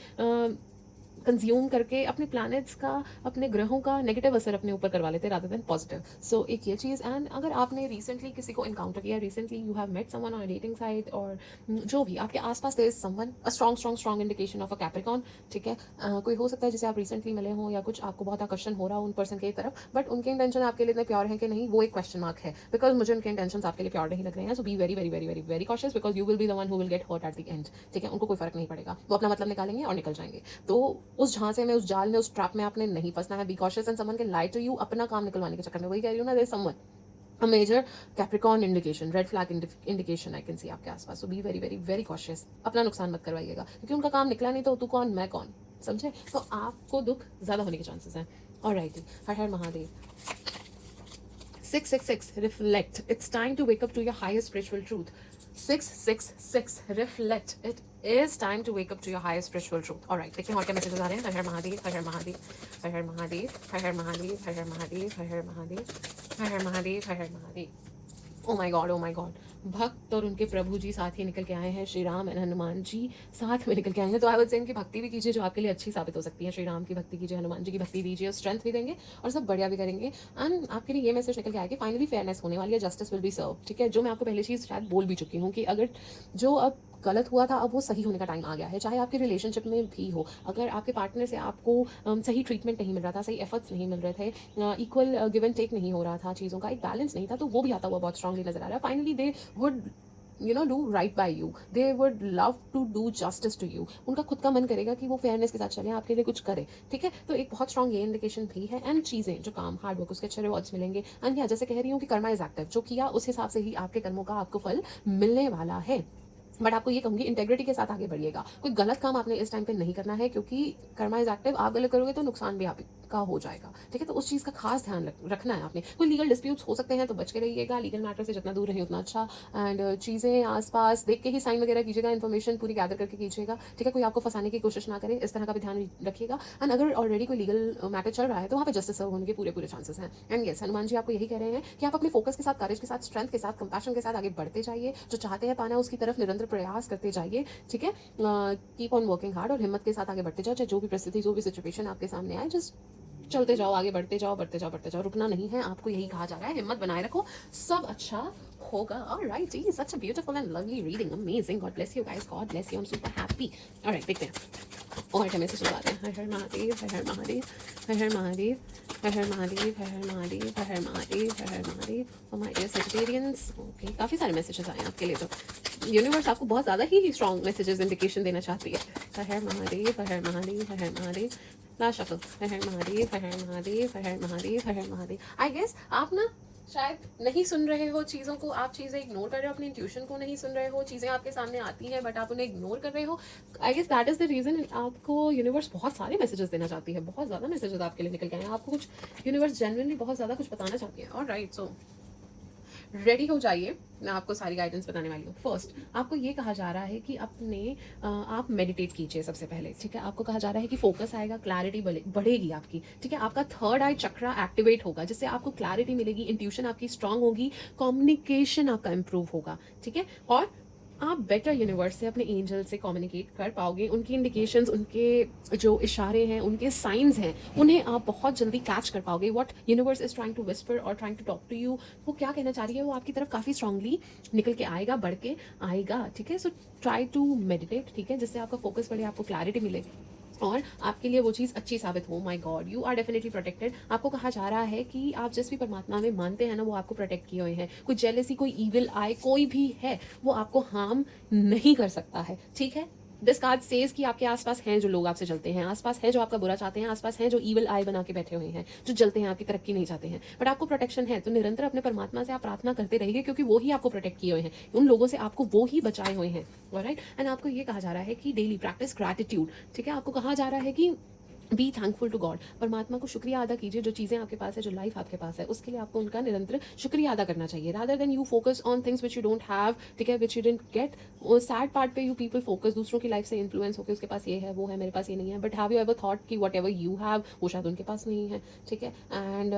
कंज्यूम करके अपने प्लैनेट्स का, अपने ग्रहों का नेगेटिव असर अपने ऊपर करवा लेते रादर देन पॉजिटिव। सो एक ये चीज़। एंड अगर आपने रिसेंटली किसी को इनकाउंटर किया, recently you have met someone on a dating site, और जो भी आपके आसपास there is someone, a strong indication of a Capricorn, ठीक है। कोई हो सकता है जिसे आप रिसेंटली मिले हो या कुछ आपको बहुत आकर्षण हो रहा हो उन पर्सन की तरफ, बट उनके इंटेंशन आपके लिए इतने प्योर है कि नहीं, वो एक क्वेश्चन मार्क है, बिकॉज मुझे उनके इंटेंशन आपके लिए प्योर नहीं लग रहे हैं। So be very very very very very cautious, because you will be the one who will get hurt at the end, ठीक है। उनको कोई फर्क नहीं पड़ेगा, वो अपना मतलब निकालेंगे और निकल जाएंगे। तो उस झांसे में, उस जाल में, उस ट्रैप में आपने नहीं फंसना है। Be cautious and someone can lie to you अपना काम निकलवाने के चक्कर में। वही कह रही हूँ ना, there is someone, a major Capricorn indication, red flag indication I can see आपके आसपास। So be very very very cautious, अपना नुकसान मत करवाइएगा, क्योंकि उनका काम निकला नहीं तो तू कौन मैं कौन, समझे। तो आपको दुख ज्यादा होने के चांसेस हैं। Alright, Har Har Mahadev. 666 reflect, it's time to wake up to your highest spiritual truth. 666 reflect, it is time to wake up to your highest spiritual truth. all right, देखते हैं और क्या मैसेजेस आ रहे हैं। Har Har Mahadev, Har Har Mahadev, Har Har Mahadev, Har Har Mahadev, Har Har Mahadev, Har Har Mahadev, Har Har Mahadev, Har Har Mahadev. Oh my God, oh my God. भक्त और उनके प्रभु जी साथ ही निकल के आए हैं, श्री राम एंड हनुमान जी साथ में निकल के आए हैं। तो आई वुड से इनकी भक्ति भी कीजिए जो आपके लिए अच्छी साबित हो सकती है। श्री राम की भक्ति कीजिए, हनुमान जी की भक्ति दीजिए, स्ट्रेंथ भी देंगे और सब बढ़िया भी करेंगे। एंड आपके लिए ये मैसेज निकल के आएगा, फाइनली फेयरनेस होने वाली है, जस्टिस विल बी सर्व, ठीक है। जो मैं आपको पहले चीज़ शायद बोल भी चुकी हूँ कि अगर जो अब गलत हुआ था अब वो सही होने का टाइम आ गया है, चाहे आपके रिलेशनशिप में भी हो। अगर आपके पार्टनर से आपको सही ट्रीटमेंट नहीं मिल रहा था, सही एफर्ट्स नहीं मिल रहे थे, इक्वल गिव एंड टेक नहीं हो रहा था, चीज़ों का एक बैलेंस नहीं था, तो वो भी आता हुआ बहुत स्ट्रांगली नजर आ रहा है। Finally they would do right by you, they would love to do justice to you। उनका खुद का मन करेगा कि वो फेयरनेस के साथ चले, आपके लिए कुछ करे, ठीक है। तो एक बहुत स्ट्रॉन्ग ये इंडिकेशन भी है। एंड चीज़ें जो काम हार्ड वर्क उसके अच्छे रिवॉर्ड्स मिलेंगे। एंड जैसे कह रही हूँ कि कर्मा इज एक्टिव, जो किया उस हिसाब से ही आपके कर्मों का आपको फल मिलने वाला है। बट आपको ये कहूँगी इंटेग्रिटी के साथ आगे बढ़िएगा, कोई गलत काम आपने इस टाइम पे नहीं करना है, क्योंकि कर्मा इज एक्टिव, आप गलत करोगे तो नुकसान भी आपका हो जाएगा, ठीक है। तो उस चीज़ का खास ध्यान रखना है आपने। कोई लीगल डिस्प्यूट्स हो सकते हैं तो बच के रहिएगा, लीगल मैटर से जितना दूर रहे उतना अच्छा। एंड चीज़ें आसपास देख के ही साइन वगैरह कीजिएगा, इन्फॉर्मेशन पूरी गैदर करके कीजिएगा, ठीक है। कोई आपको फंसाने की कोशिश ना करे, इस तरह का भी ध्यान रखिएगा। एंड अगर ऑलरेडी कोई लीगल मैटर चल रहा है तो वहाँ पे जस्टिस सर्व होने के पूरे चांसेस हैं। एंड यस, हनुमान जी आपको यही कह रहे हैं कि आप अपने फोकस के साथ, करेज के साथ, स्ट्रेंथ के साथ, कंपैशन के साथ आगे बढ़ते जाइए। जो चाहते हैं पाना उसकी तरफ निरंतर प्रयास करते जाइए, ठीक है। कीप ऑन वर्किंग हार्ड और हिम्मत के साथ आगे बढ़ते जाओ, चाहे जो भी परिस्थिति, जो भी सिचुएशन आपके सामने आए, जस्ट चलते जाओ, आगे बढ़ते जाओ, बढ़ते जाओ, बढ़ते जाओ, रुकना नहीं है। आपको यही कहा जा रहा है, हिम्मत बनाए रखो, सब अच्छा होगा। ऑलराइट जी, such a beautiful and lovely reading, amazing. God bless you guys, God bless you, I am super happy. Alright, देखते हैं और क्या मैसेज आ रहे हैं। हर हर महादेव, हर हर महादेव, हर हर महादेव, हर हर महादेव, हर हर महादेव, हर हर महादेव, हर हर महादेव। और माय डियर सेजिटेरियंस, ओके, काफ़ी सारे मैसेजेस आए हैं आपके लिए। तो यूनिवर्स आपको बहुत ज़्यादा ही स्ट्रॉन्ग मैसेजेस इंडिकेशन देना चाहती है। Har Har Mahadev, Har Har Mahadev, Har Har Mahadev. Last shuffle, Har Har Mahadev, Har Har Mahadev, Har Har Mahadev, Har Har Mahadev. I guess आप ना शायद नहीं सुन रहे हो चीज़ों को, आप चीज़ें इग्नोर कर रहे हो, अपनी इंट्यूशन को नहीं सुन रहे हो, चीज़ें आपके सामने आती हैं बट आप उन्हें इग्नोर कर रहे हो। I guess that is the reason आपको यूनिवर्स बहुत सारे मैसेजेस देना चाहती है, बहुत ज़्यादा मैसेजेस आपके लिए निकल के आए हैं। आपको कुछ यूनिवर्स जेन्युइनली बहुत ज़्यादा कुछ बताना चाहती है। ऑलराइट, सो रेडी हो जाइए, मैं आपको सारी गाइडेंस बताने वाली हूँ। फर्स्ट, आपको ये कहा जा रहा है कि आप मेडिटेट कीजिए सबसे पहले, ठीक है। आपको कहा जा रहा है कि फोकस आएगा, क्लैरिटी बढ़ेगी आपकी, ठीक है। आपका थर्ड आई चक्रा एक्टिवेट होगा, जिससे आपको क्लैरिटी मिलेगी, इंट्यूशन आपकी स्ट्रांग होगी, कम्युनिकेशन आपका इंप्रूव होगा, ठीक है। और आप बेटर यूनिवर्स से अपने एंजल से कम्युनिकेट कर पाओगे। उनकी इंडिकेशंस, उनके जो इशारे हैं, उनके साइंस हैं, उन्हें आप बहुत जल्दी कैच कर पाओगे। What universe is trying to whisper और trying to talk to you, वो क्या कहना चाह रही है, वो आपकी तरफ काफ़ी स्ट्रांगली निकल के आएगा, बढ़ के आएगा। ठीक है, सो ट्राई टू मेडिटेट, ठीक है, जिससे आपका फोकस बढ़े, आपको क्लैरिटी मिले और आपके लिए वो चीज़ अच्छी साबित हो। My God, you are definitely protected. आपको कहा जा रहा है कि आप जिस भी परमात्मा में मानते हैं ना, वो आपको प्रोटेक्ट किए हुए हैं। कोई जेलेसी, कोई ईविल आए, कोई भी है, वो आपको हार्म नहीं कर सकता है। ठीक है, दिस कार्ड सेज कि आपके आसपास हैं जो लोग आपसे जलते हैं, आसपास है जो आपका बुरा चाहते हैं, आसपास है जो ईविल आई बना के बैठे हुए हैं, जो जलते हैं, आपकी तरक्की नहीं चाहते हैं, बट आपको प्रोटेक्शन है। तो निरंतर अपने परमात्मा से आप प्रार्थना करते रहिए, क्योंकि वो ही आपको प्रोटेक्ट किए हुए हैं, उन लोगों से आपको वो ही बचाए हुए हैं। ऑलराइट, एंड आपको ये कहा जा रहा है कि डेली प्रैक्टिस ग्रैटिट्यूड। ठीक है, आपको कहा जा रहा है कि बी थैंकफुल टू गॉड। परमात्मा को शुक्रिया अदा कीजिए, जो चीज़ें आपके पास है, जो लाइफ आपके पास है, उसके लिए आपको उनका निरंतर शुक्रिया अदा करना चाहिए, rather than you focus on things which you don't have. ठीक है, which you didn't get. Sad part पे यू पीपल फोकस, दूसरों की लाइफ से इन्फ्लुएंस होकर उसके पास ये है, वो है, मेरे पास ये नहीं है। But have you ever thought कि वट एवर यू हैव, वो शायद उनके पास नहीं है। ठीक है, एंड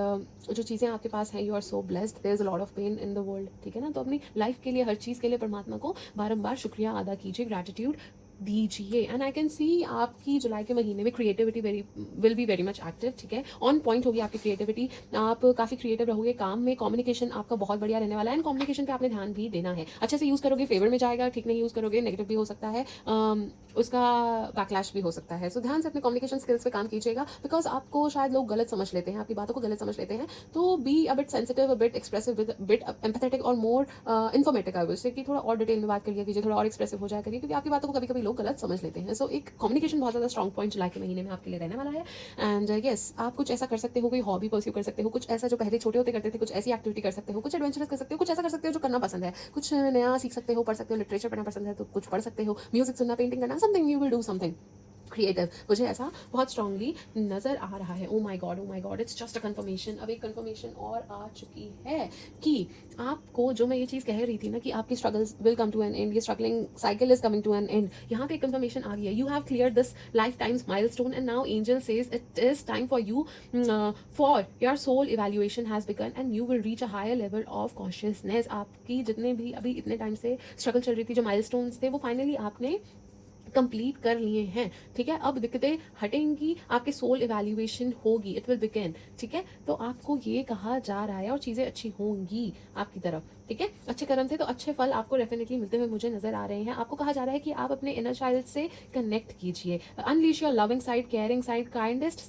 जो चीज़ें आपके पास हैं, you are so blessed, there is a lot of pain in the world. ठीक है ना, तो अपनी लाइफ के लिए, हर चीज़ के लिए परमात्मा को बारंबार शुक्रिया अदा कीजिए, ग्रैटिट्यूड दीजिए। एंड आई कैन सी आपकी जुलाई के महीने में creativity will be very much active. ठीक है, ऑन पॉइंट होगी आपकी क्रिएटिविटी, आप काफ़ी क्रिएटिव रहोगे काम में, कम्युनिकेशन आपका बहुत बढ़िया रहने वाला है। एंड कम्युनिकेशन पे आपने ध्यान भी देना है, अच्छे से यूज़ करोगे फेवर में जाएगा, ठीक नहीं यूज़ करोगे नेगेटिव भी हो सकता है, उसका बैकलैश भी हो सकता है। सो ध्यान से अपने कम्युनिकेशन स्किल्स पे काम कीजिएगा, बिकॉज आपको शायद लोग गलत समझ लेते हैं, आपकी बातों को गलत समझ लेते हैं। तो be a bit sensitive, a bit expressive, bit empathetic और more informative. I will say कि थोड़ा और डिटेल में बात करिए कीजिए, थोड़ा और एक्सप्रेसिव हो जाया करिए, क्योंकि आपकी बातों को कभी कभी लोग गलत समझ लेते हैं। सो एक कम्युनिकेशन बहुत ज़्यादा स्ट्रॉन्ग पॉइंट जुलाई के महीने में आपके लिए रहने वाला है। एंड यस, आप कुछ ऐसा कर सकते हो, कोई हॉबी परस्यू कर सकते हो, कुछ ऐसा जो पहले छोटे होते करते थे, कुछ ऐसी एक्टिविटी कर सकते हो, कुछ एडवेंचरस कर सकते हो, कुछ ऐसा कर सकते हो जो करना पसंद है, कुछ नया सीख सकते हो, पढ़ सकते हो, लिटरेचर पढ़ना पसंद है तो कुछ पढ़ सकते हो, म्यूजिक सुनना, पेंटिंग करना, something you will do something creative. मुझे ऐसा बहुत स्ट्रांगली नजर आ रहा है। ओ my God, it's just a confirmation. अब एक कंफर्मेशन और आ चुकी है कि आपको, जो मैं ये चीज़ कह रही थी ना कि आपकी struggles will come to an end, ये struggling cycle is coming to an end, यहाँ पे एक कंफर्मेशन आ गई है। You have clear this lifetime's milestone and now angel says it is time for you, for your soul evaluation has begun and you will reach a higher level of consciousness. आपकी जितने भी अभी इतने time से struggle चल रही थी, जो माइलस्टोन्स थे, वो फाइनली आपने कंप्लीट कर लिए हैं। ठीक है, अब दिक्कतें हटेंगी, आपके सोल इवैल्यूएशन होगी, इट विल बिगिन। ठीक है, तो आपको ये कहा जा रहा है और चीज़ें अच्छी होंगी आपकी तरफ। ठीक है, अच्छे कर्म थे तो अच्छे फल आपको डेफिनेटली मिलते हुए मुझे नजर आ रहे हैं। आपको कहा जा रहा है कि आप अपने इनर चाइल्ड से कनेक्ट कीजिए, unleash your loving side, caring side, kindest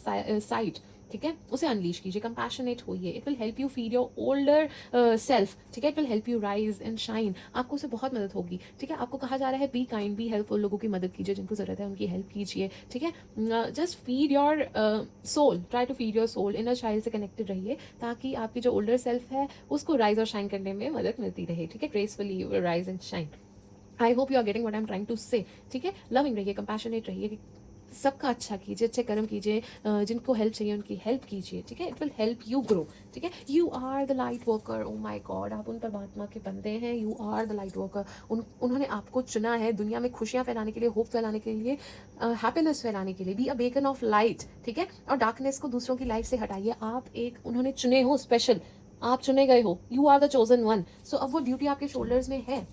side. ठीक है, उसे अनलीश कीजिए, कंपैशनेट होइए, it will help you feed your older self. ठीक है, it will help you rise and shine, आपको उससे बहुत मदद होगी। ठीक है, आपको कहा जा रहा है बी काइंड, बी हेल्पफुल, लोगों की मदद कीजिए, जिनको ज़रूरत है उनकी हेल्प कीजिए। ठीक है, just feed your soul, try to feed your soul, inner child से कनेक्टेड रहिए, ताकि आपकी जो ओल्डर सेल्फ है उसको राइज और शाइन करने में मदद मिलती रहे। ठीक है, gracefully you will rise and shine. I hope you are getting what I am trying to say. ठीक है, लविंग रहिए, कंपैशनेट रहिए, सबका अच्छा कीजिए, अच्छे कर्म कीजिए, जिनको हेल्प चाहिए उनकी हेल्प कीजिए। ठीक है, it will help you grow. ठीक है, you are the light worker. Oh my God, आप उन परमात्मा के बंदे हैं, you are the light worker. उन्होंने आपको चुना है दुनिया में खुशियाँ फैलाने के लिए, होप फैलाने के लिए, हैप्पीनेस फैलाने के लिए। Be a beacon of light. ठीक है, और डार्कनेस को दूसरों की लाइफ से हटाइए। आप एक, उन्होंने चुने हो स्पेशल, आप चुने गए हो, you are the chosen one. So अब वो ड्यूटी आपके शोल्डर्स में है,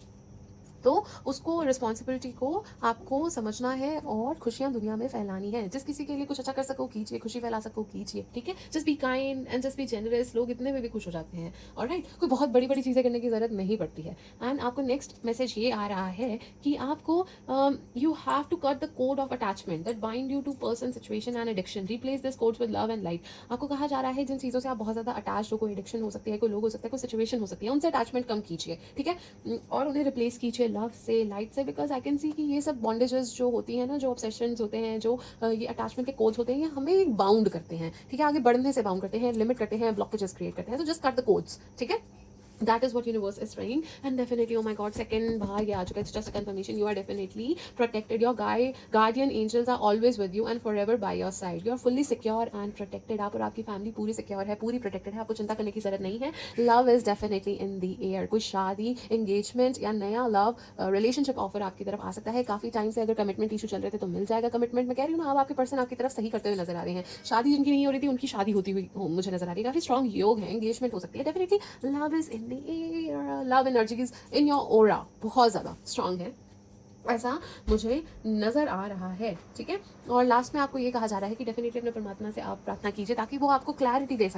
तो उसको, रिस्पॉन्सिबिलिटी को आपको समझना है और खुशियाँ दुनिया में फैलानी है। जिस किसी के लिए कुछ अच्छा कर सको कीजिए, खुशी फैला सको कीजिए। ठीक है, just be kind and just be generous, लोग इतने में भी खुश हो जाते हैं। ऑलराइट, कोई बहुत बड़ी बड़ी चीज़ें करने की ज़रूरत नहीं पड़ती है। एंड आपको नेक्स्ट मैसेज ये आ रहा है कि आपको, you have to cut the cord of attachment that bind you to person, situation and addiction, replace this cords with love and light. आपको कहा जा रहा है जिन चीज़ों से आप बहुत ज़्यादा अटैच हो, कोई एडिक्शन हो सकती है, कोई लोग हो सकते हैं, कोई सिचुएशन हो सकती है, उनसे अटैचमेंट कम कीजिए। ठीक है, और उन्हें रिप्लेस कीजिए लव से, लाइट से। बिकॉज आई कैन सी कि ये सब बॉन्डेजेस जो होती हैं ना, जो ऑब्सेशंस होते हैं, जो ये अटैचमेंट के कोड्स होते हैं, ये हमें बाउंड करते हैं। ठीक है, आगे बढ़ने से बाउंड करते हैं, लिमिट करते हैं, ब्लॉकेजेस क्रिएट करते हैं। तो जस्ट कट द कोड्स। ठीक है, that is what universe is saying. And definitely, oh my god, second बार ये आ चुका है, it's just a confirmation, you are definitely protected. Your guardian angels are always with you and forever by your side. You are fully secure and protected. आप और आपकी family पूरी secure है, पूरी protected है, आपको चिंता करने की जरूरत नहीं है। Love is definitely in the air. कोई शादी, एंगेजमेंट या नया लव रिलेशनशिप ऑफर आपकी तरफ आ सकता है। काफी टाइम से अगर कमिटमेंट इशू चल रहे थे तो मिल जाएगा कमिटमेंट। मैं कह रही हूँ ना, अब आपके पर्सन आपकी तरफ सही करते हुए नजर आ रहे हैं। शादी जिनकी नहीं हो रही थी, उनकी शादी होती हुई मुझे नजर आ रही है। काफी स्ट्रॉन्ग योग है, एंगेजमेंट हो सकती है। Definitely love is in the air, love energies in your aura बहुत ज़्यादा स्ट्रांग है, ऐसा मुझे नज़र आ रहा है, ठीक है। और लास्ट में आपको ये कहा जा रहा है कि डेफिनेटली अपने परमात्मा से आप प्रार्थना कीजिए ताकि वो आपको क्लैरिटी दे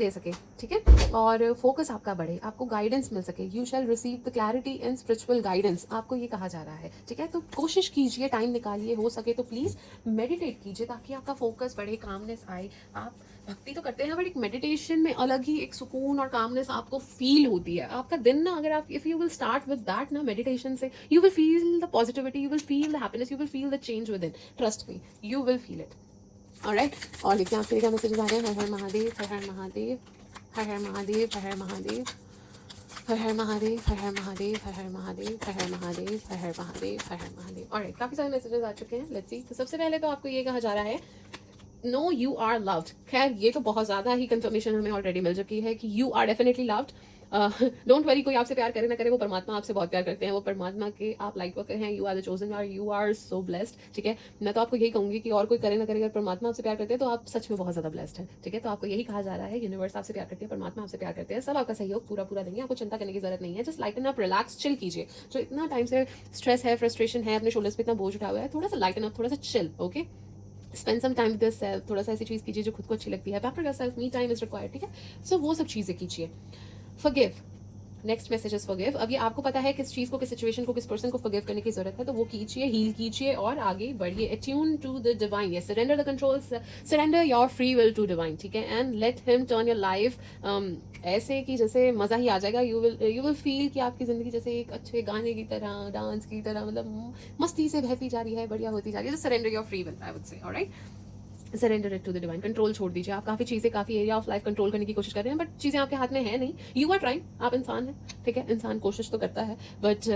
सके, ठीक है, और फोकस आपका बढ़े, आपको गाइडेंस मिल सके। You shall receive the clarity in spiritual guidance, आपको ये कहा जा रहा है, ठीक है। तो कोशिश कीजिए, टाइम निकालिए, हो सके तो प्लीज़ मेडिटेट कीजिए ताकि आपका फोकस बढ़े, कामनेस आए। आप भक्ति तो करते हैं बट एक मेडिटेशन में अलग ही एक सुकून और कामनेस आपको फील होती है। आपका दिन ना, अगर आप if you will start with that ना, मेडिटेशन से, you will feel the positivity, you will feel the happiness, you will feel the change with in, trust me, you will feel it. Alright, और देखिए आपके लिए क्या messages आ रहे हैं। हर हर महादेव, हर हर महादेव, हर हर महादेव, हर हर महादेव, हर हर महादेव, हर हर महादेव, हर हर महादेव, हर हर महादेव, हर हर महादेव, हर हर महादेव। ऑलराइट, काफ़ी सारे मैसेजेस आ चुके हैं, लेट्स सी। तो सबसे पहले तो आपको ये कहा जा रहा है, नो यू आर लव्ड। खैर ये तो बहुत ज़्यादा ही कंफर्मेशन हमें ऑलरेडी मिल चुकी है कि you are definitely loved. Don't worry, कोई आपसे प्यार करे ना करे, वो परमात्मा आपसे बहुत प्यार करते हैं, वो परमात्मा के आप लाइट वर्कर हैं, you are the chosen, you are so blessed, ठीक है। मैं तो आपको यही कहूँगी कि और कोई करे ना करे, अगर परमात्मा आपसे प्यार करते हैं तो आप सच में बहुत ज़्यादा ब्लेस्ड हैं, ठीक है। तो आपको यही कहा जा रहा है, यूनिवर्स आपसे प्यार करती है, परमात्मा आपसे प्यार करते हैं, सब आपका सहयोग पूरा पूरा देंगे, आपको चिंता करने की जरूरत नहीं है। Just lighten up, relax, chill कीजिए। जो इतना टाइम से स्ट्रेस है, फ्रस्ट्रेशन है, अपने शोल्डर्स पे इतना बोझ उठा हुआ है, थोड़ा सा लाइटन अप, थोड़ा सा chill, okay. Spend some time with yourself, थोड़ा सा ऐसी चीज़ कीजिए जो खुद को अच्छी लगती है। Pamper yourself, me time is required, ठीक है। सो वो सब चीज़ें कीजिए। Forgive, next message is forgive. अभी आपको पता है किस चीज़ को, किस सिचुएशन को, किस पर्सन को फॉरगिव करने की जरूरत है, तो वो कीजिए, हील कीजिए और आगे बढ़िए। Attune to the divine, yes, surrender the control, surrender your free will to divine, ठीक है। And let him turn your life ऐसे कि जैसे मज़ा ही आ जाएगा। यू विल फील कि आपकी ज़िंदगी जैसे एक अच्छे गाने की तरह, डांस की तरह, मतलब मस्ती से बहती जा रही है, बढ़िया होती जा रही है। Surrender your free will, I would say, alright. Surrender it to the divine, control छोड़ दीजिए। आप काफ़ी चीज़ें, काफ़ी एरिया ऑफ लाइफ कंट्रोल करने की कोशिश कर रहे हैं, बट चीज़ें आपके हाथ में है नहीं। यू आर ट्राइंग, आप इंसान हैं, ठीक है। इंसान कोशिश तो करता है, बट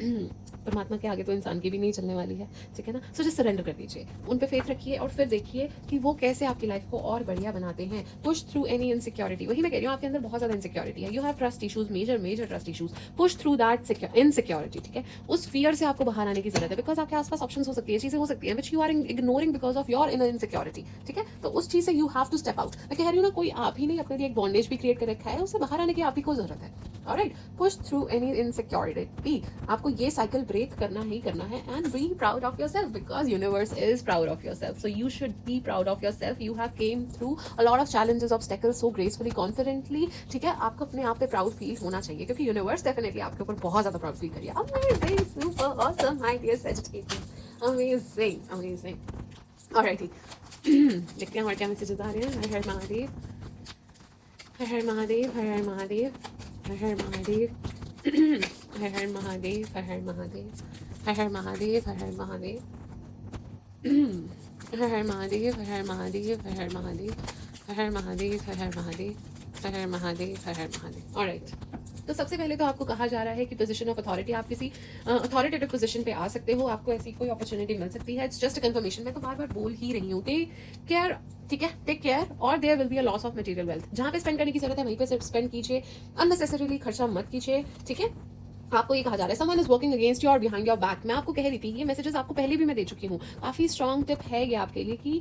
परमात्मा के आगे तो इंसान की भी नहीं चलने वाली है, ठीक है ना। सो जस्ट सरेंडर कर दीजिए, उन पे फेथ रखिए और फिर देखिए कि वो कैसे आपकी लाइफ को और बढ़िया बनाते हैं। पुश थ्रू एनी इनसिक्योरिटी, वही मैं कह रही हूँ, आपके अंदर बहुत ज़्यादा इनसिक्योरिटी है, you have trust issues, major trust issues. Push through that insecurity, ठीक है। उस फियर से आपको बाहर आने की जरूरत है, बिकॉज आपके आसपास ऑप्शन हो सकती है, चीज़ें हो सकती हैं which you are ignoring because of your inner insecurity, ठीक है। तो उस चीज़ से you have to step out. मैं कह रही हूँ ना, कोई आप ही नहीं अपने लिए एक बॉन्डेज भी क्रिएट कर रखा है, उससे बाहर आने की आप ही को जरूरत है। Alright, push through any insecurity, आपको ये साइकिल ब्रेक करना ही करना है। And be proud of yourself because universe is proud of yourself, so you should be proud of yourself. You have came through a lot of challenges, obstacles so gracefully, confidently, ठीक है। आपको अपने आप पे proud feel होना चाहिए क्योंकि universe definitely आपके ऊपर बहुत ज्यादा प्राउड फील करिए। Amazing, super awesome, my dear Sagittarius, amazing amazing. Alrighty, देखते हैं और क्या मैसेजेस आ रहे हैं। हर हर महादेव, हर हर महादेव, हर हर महादेव, हर हर महादेव, हर हर महादेव, हर हर महादेव, हर हर महादेव, हर हर महादेव, हर हर महादेव, हर हर महादेव, हर हर महादेव, हर हर महादेव, हर हर महादेव, हर हर महादेव, हर हर महादेव। ऑलराइट, तो सबसे पहले तो आपको कहा जा रहा है कि पोजीशन ऑफ अथॉरिटी, आप किसी अथॉरिटेटिव पोजीशन पे आ सकते हो, आपको ऐसी कोई अपॉर्चुनिटी मिल सकती है। इट्स जस्ट अ कंफर्मेशन, मैं तो बार बार बोल ही रही हूँ, टेक केयर, ठीक है, टेक केयर। और there will be a loss of material wealth, जहाँ पे स्पेंड करने की जरूरत है वहीं पे स्पेंड कीजिए, अननेसेसरीली खर्चा मत कीजिए, ठीक है। आपको ये कहा जा रहा है, someone is working against you और बिहाइंड योर बैक। मैं आपको कह रही थी, ये मैसेजेस आपको पहले भी मैं दे चुकी हूँ, काफ़ी स्ट्रॉन्ग टिप है ये आपके लिए कि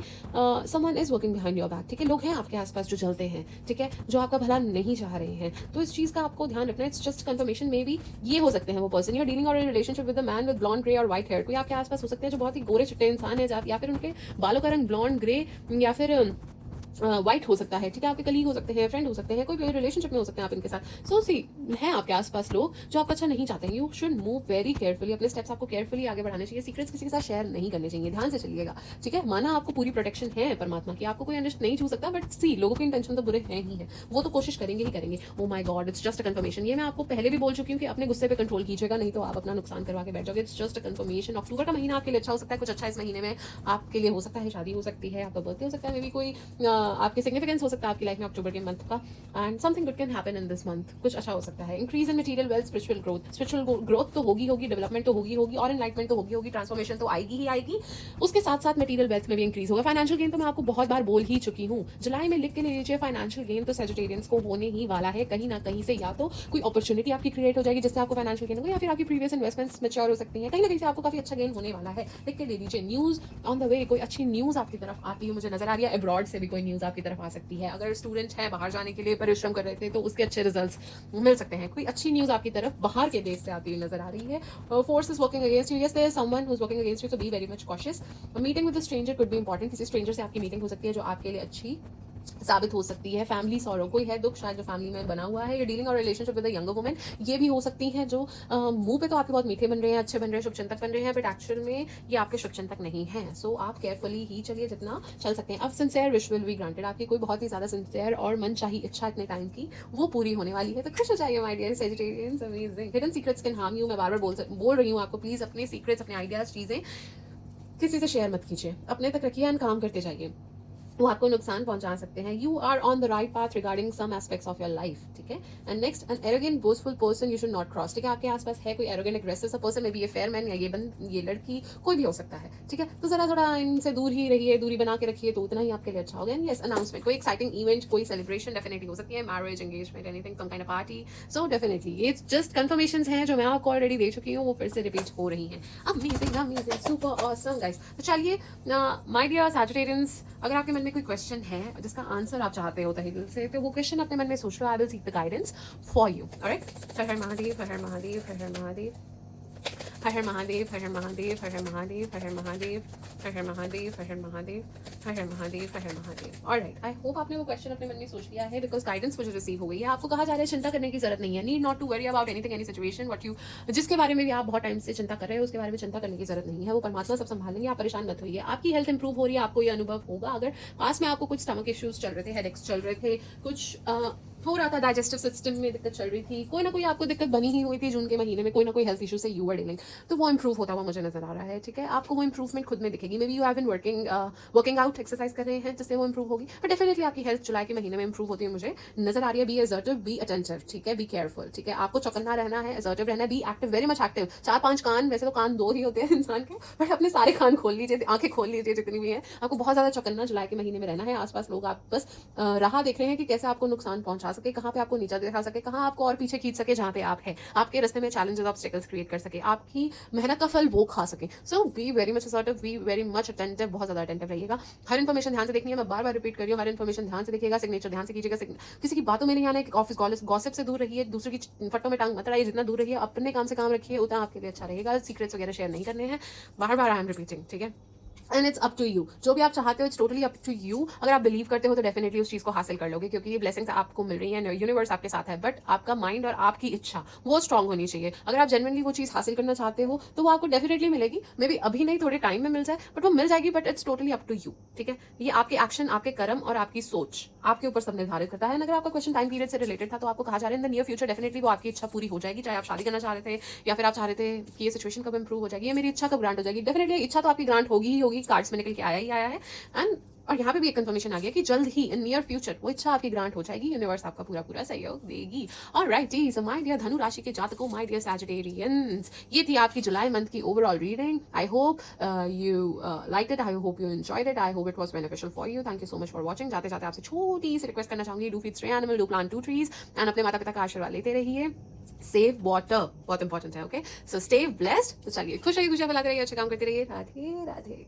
someone is working behind your back, ठीक है। लोग हैं आपके आसपास जो जलते हैं, ठीक है, जो आपका भला नहीं चाह रहे हैं, तो इस चीज़ का आपको ध्यान रखना है। It's just confirmation, may be ये हो सकते हैं वो पर्सन, यू आर डीलिंग और in relationship with a man with blond grey और व्हाइट हेयर। कोई आपके आसपास हो सकते हैं जो बहुत ही गोरे चिट्टे इंसान है, या फिर उनके बालों का रंग ब्लॉन्ड ग्रे या फिर वाइट हो सकता है, ठीक है। आपके कलीग हो सकते हैं, फ्रेंड हो सकते हैं, कोई भी रिलेशनशिप में हो सकते हैं आप इनके साथ। सो सी है आपके आसपास लोग जो आपका अच्छा नहीं चाहते हैं। You should move very carefully, अपने स्टेप्स आपको केयरफुली आगे बढ़ाने चाहिए। सीक्रेट्स किसी के साथ शेयर नहीं करने चाहिए, ध्यान से चलिएगा, ठीक है। माना आपको पूरी प्रोटेक्शन है परमात्मा की, आपको कोई अंडर नहीं छू सकता, बट सी लोगों के इंटेंशन तो बुरे हैं ही है, वो तो कोशिश करेंगे ही करेंगे। ओ my God, it's just a confirmation. ये मैं आपको पहले भी बोल चुकी हूँ कि अपने गुस्से पे कंट्रोल कीजिएगा, नहीं तो आप अपना नुकसान करवा के बैठ जाओगे। It's just a confirmation. अक्टूबर का महीना आपके लिए अच्छा हो सकता है, कुछ अच्छा इस महीने में आपके लिए हो सकता है, शादी हो सकती है, आपका बर्थडे हो सकता है, मे बी कोई आपके सिग्निफिकेंस हो सकता है आपकी लाइफ में अक्टूबर के मंथ का, and something good can happen in this month, कुछ अच्छा हो सकता है। Increase in material wealth, spiritual growth तो होगी, डेवलपमेंट तो होगी और एनलाइटमेंट तो होगी, ट्रांसफॉर्मेशन तो आएगी ही आएगी। उसके साथ साथ मटेरियल वेल्थ में भी इंक्रीज होगा। फाइनेंशियल गेन तो मैं आपको बहुत बार बोल ही चुकी हूँ, जुलाई में लिख के ले लीजिए, फाइनेंशियल गेन तो सेजिटेरियंस को होने ही वाला है कहीं ना कहीं से। या तो कोई अपॉर्चुनिटी आपकी क्रिएट हो जाएगी जिससे आपको फाइनेंशियल गेन होगा, या फिर आपकी प्रीवियस इन्वेस्टमेंट्स मैच्योर हो सकती है, कहीं ना कहीं से आपको काफी अच्छा गेन होने वाला है। लिख के ले लीजिए। न्यूज ऑन द वे, कोई अच्छी न्यूज आपकी तरफ आती है, मुझे नजर आ रही है, अब्रॉड से भी कोई न्यूज न्यूज़ आपकी तरफ आ सकती है। अगर स्टूडेंट है, बाहर जाने के लिए परिश्रम कर रहे थे, तो उसके अच्छे रिजल्ट्स मिल सकते हैं। कोई अच्छी न्यूज़ आपकी तरफ बाहर के देश से आती हुई नजर आ रही है। Force is working against you, yes there is someone who is working against you, so be very much cautious. Meeting with a stranger could be important, किसी स्ट्रेंजर से आपकी मीटिंग हो सकती है जो आपके लिए अच्छी साबित हो सकती है। फैमिली सॉरो, कोई है दुख शायद जो फैमिली में बना हुआ है। ये डीलिंग और relationship with a younger woman, ये भी हो सकती है जो मुंह पे तो आपके बहुत मीठे बन रहे हैं, अच्छे बन रहे हैं, शुभचिंतक बन रहे हैं, बट एक्चुअल में ये आपके शुभचिंतक नहीं है। सो आप केयरफुली ही चलिए जितना चल सकते हैं। अब sincere wish will be granted, आपकी कोई बहुत ही ज्यादा सिंसियर और मन चाही इच्छा इतने टाइम की वो पूरी होने वाली है, तो खुश हो जाइए my dear Sagittarians. Amazing. Hidden secrets can harm you, मैं बार बार बोल रही हूँ आपको, प्लीज अपने सीक्रेट्स, अपने आइडियाज, चीजें किसी से शेयर मत कीजिए, अपने तक रखिए एंड काम करते जाइए, वो आपको नुकसान पहुंचा सकते हैं। You are on the right path regarding some aspects of your life, ठीक है। And next, an arrogant boastful person you should not cross, ठीक है। आपके आसपास है कोई एरोगेंट एग्रेसिव सा पर्सन, मे बी ये फेयर मैन या ये लड़की, कोई भी हो सकता है, ठीक है। तो जरा थोड़ा इनसे दूर ही रहिए, दूरी बना के रखिए, तो उतना ही आपके लिए अच्छा होगा। एंड यस, अनाउंसमेंट, कोई एक्साइटिंग इवेंट, कोई सेलिब्रेशन डेफिनेटली हो सकती है, marriage, engagement, anything, some kind of party. So definitely ये जस्ट कंफर्मेशंस हैं जो मैं आपको ऑलरेडी दे चुकी हूँ, वो फिर से रिपीट हो रही हैं। Amazing amazing, super awesome guys. तो चलिए माय डियर सैजिटेरियंस, अगर आपके मन में कोई क्वेश्चन है जिसका आंसर आप चाहते हो तहे दिल से, तो वो क्वेश्चन अपने मन में सोच लो। I will seek the guidance for you, alright. Har Har Mahadev, Har Har Mahadev, Har Har Mahadev, Har Har Mahadev, Har Har Mahadev, Har Har Mahadev, Har Har Mahadev, Har Har Mahadev, Har Har Mahadev, Har Har Mahadev, Har Har Mahadev. Alright, I hope आपने वो क्वेश्चन अपने मन में सोच लिया है, बिकॉज गाइडेंस मुझे रिसीव हो गई है। आपको कहा जा रहा है चिंता करने की जरूरत नहीं है, need not to worry about anything, any situation what you, जिसके बारे में भी आप बहुत टाइम से चिंता कर रहे हो, उसके बारे में चिंता करने की जरूरत नहीं है। वो परमात्मा सब संभालेंगे, आप परेशान मत होइए। आपकी हेल्थ इंप्रूव हो रही है, आपको ये अनुभव होगा। अगर पास में आपको कुछ स्टमक इश्यूज चल रहे थे, हेडेक्स चल रहे थे, कुछ हो रहा था, डाइजेस्टिव सिस्टम में दिक्कत चल रही थी, कोई ना कोई आपको दिक्कत बनी ही हुई थी जून के महीने में, कोई ना कोई हेल्थ इशू से यू वर डीलिंग, तो वो इंप्रूव होता हुआ मुझे नजर आ रहा है, ठीक है। आपको वो इंप्रूवमेंट खुद में दिखेगी। Maybe you have been working out, exercise कर रहे हैं जिससे वो इंप्रूव होगी, बट डेफिनेटली आपकी हेल्थ जुलाई के महीने में इंप्रूव होती है मुझे नजर आ रही है। बी असर्टिव, बी अटेंटिव, ठीक है, बी केयरफुल, ठीक है। आपको चौकन्ना रहना है, असर्टिव रहना है, be active, very much active. 4-5 कान, वैसे तो कान 2 ही होते हैं इंसान के, बट अपने सारे कान खोल लीजिए, आंखें खोल लीजिए जितनी भी हैं। आपको बहुत ज्यादा चौकन्ना जुलाई के महीने में रहना है। आसपास लोग आप बस राह देख रहे हैं कि कैसे आपको नुकसान पहुंचा सके, कहाँ पे आपको नीचा दिखा सके, कहाँ आपको और पीछे खींच सके जहाँ पे आप है, आपके रास्ते में चैलेंजेस, ऑब्स्टेकल्स क्रिएट कर सके, आपकी मेहनत का फल वो खा सके। So be very much assertive, be very much attentive, बहुत ज्यादा अटेंटिव रहिएगा। हर इन्फॉर्मेशन ध्यान से देखनी है, मैं बार बार रिपीट कर रही हूँ, हर इन्फॉर्मेशन ध्यान से देखिएगा, सिग्नेचर ध्यान से कीजिएगा, किसी की बातों में नहीं आना है, ऑफिस गॉसिप से दूर रहिए, दूसरे की फटों में टांग मत अड़ाइए, जितना दूर रहिए, अपने काम से काम रखिए, उतना आपके लिए अच्छा रहेगा। सीक्रेट्स वगैरह शेयर नहीं करने हैं, बार बार आई एम रिपीटिंग, ठीक है। And it's up to you, जो भी आप चाहते हो it's totally up to you. अगर आप बिलीव करते हो तो डेफिनेटली उस चीज को हासिल कर लोगे, क्योंकि ये ब्लेसिंग्स आपको मिल रही है, यूनिवर्स आपके साथ है, बट आपका माइंड और आपकी इच्छा वो स्ट्रांग होनी चाहिए। अगर आप जेन्युइनली वो चीज हासिल करना चाहते हो तो वो आपको डेफिनेटली मिलेगी। मे बी अभी नहीं, थोड़े टाइम में मिल जाए, बट वो मिल जाएगी, but it's totally up to you, ठीक है। ये आपके एक्शन, आपके कर्म और आपकी सोच आपके ऊपर सब निर्धारित करता है। अगर आपका क्वेश्चन टाइम पीरियड से रिलेटेड था, तो आपको कहा जा रहा है in the near future definitely वो आपकी इच्छा पूरी हो जाएगी। चाहे आप शादी करना चाह रहे थे या फिर आप चाह रहे थे कि ये सिचुएशन कब इंप्रूव हो जाएगी, ये मेरी इच्छा कब ग्रांट हो जाएगी, डेफिनेटली इच्छा तो आपकी ग्रांट होगी ही होगी, कार्ड्स में निकल के आया ही आया है। एंड और यहाँ पे भी एक कंफर्मेशन आ गया कि जल्द ही इन नियर फ्यूचर वो इच्छा आपकी ग्रांट हो जाएगी, यूनिवर्स आपका पूरा पूरा सहयोग देगी। ऑलराइट जी, सो माय डियर धनु राशि के जातकों, माय डियर सैजिटेरियंस, ये थी आपकी जुलाई मंथ की overall reading. I hope you like it, I hope you enjoyed it, I hope it was beneficial for you. Thank you so much for watching. जाते जाते आपसे छोटी सी रिक्वेस्ट करना चाहूंगी, do feed 3 animal, do plant 2 trees and अपने माता पिता का आशीर्वाद लेते रहिए। सेव वाटर बहुत इंपॉर्टेंट है, ओके। So stay blessed. तो चलिए खुश रहिए, खुशियां फैलाते रहिए, अच्छे काम करते रहिए। राधे राधे।